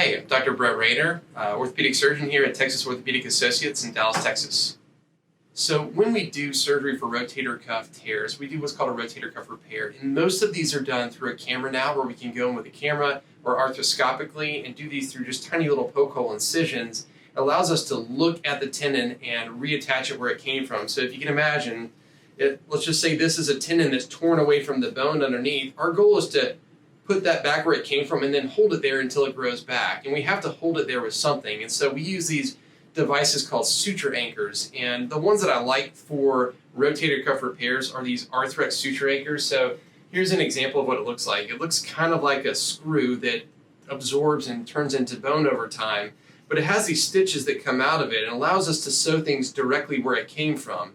Hey, I'm Dr. Brett Raynor, orthopedic surgeon here at Texas Orthopedic Associates in Dallas, Texas. So when we do surgery for rotator cuff tears, we do what's called a rotator cuff repair. And most of these are done through a camera now, where we can go in with a camera or arthroscopically and do these through just tiny little poke hole incisions. It allows us to look at the tendon and reattach it where it came from. So if you can imagine, let's just say this is a tendon that's torn away from the bone underneath. Our goal is to put that back where it came from and then hold it there until it grows back. And we have to hold it there with something. And so we use these devices called suture anchors. And the ones that I like for rotator cuff repairs are these Arthrex Suture Anchors. So here's an example of what it looks like. It looks kind of like a screw that absorbs and turns into bone over time, but it has these stitches that come out of it and allows us to sew things directly where it came from.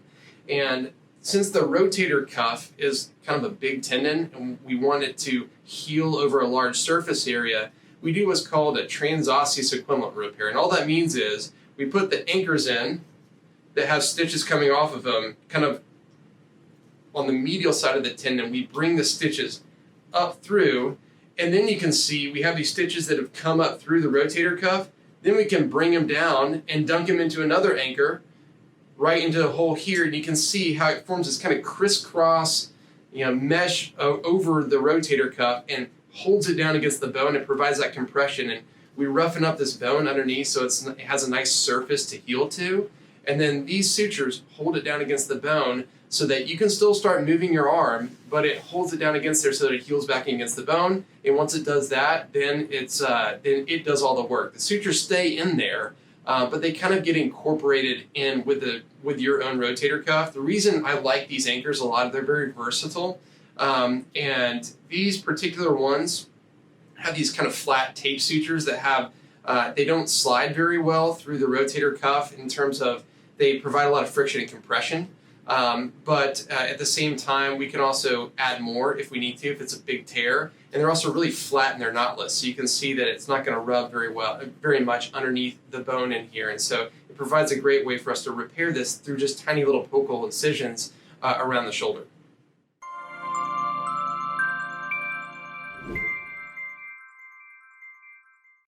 And since the rotator cuff is kind of a big tendon and we want it to heal over a large surface area, we do what's called a transosseous equivalent repair. And all that means is we put the anchors in that have stitches coming off of them kind of on the medial side of the tendon. We bring the stitches up through, and then you can see we have these stitches that have come up through the rotator cuff. Then we can bring them down and dunk them into another anchor right into the hole here, and you can see how it forms this kind of crisscross, mesh over the rotator cuff and holds it down against the bone. It provides that compression, and we roughen up this bone underneath so it has a nice surface to heal to. And then these sutures hold it down against the bone so that you can still start moving your arm, but it holds it down against there so that it heals back against the bone. And once it does that, then it does all the work. The sutures stay in there, but they kind of get incorporated in with your own rotator cuff. The reason I like these anchors a lot, they're very versatile, and these particular ones have these kind of flat tape sutures that have, they don't slide very well through the rotator cuff in terms of they provide a lot of friction and compression, but at the same time we can also add more if we need to, if it's a big tear. And they're also really flat and they're knotless, so you can see that it's not going to rub very much underneath the bone in here. And so it provides a great way for us to repair this through just tiny little poke hole incisions around the shoulder.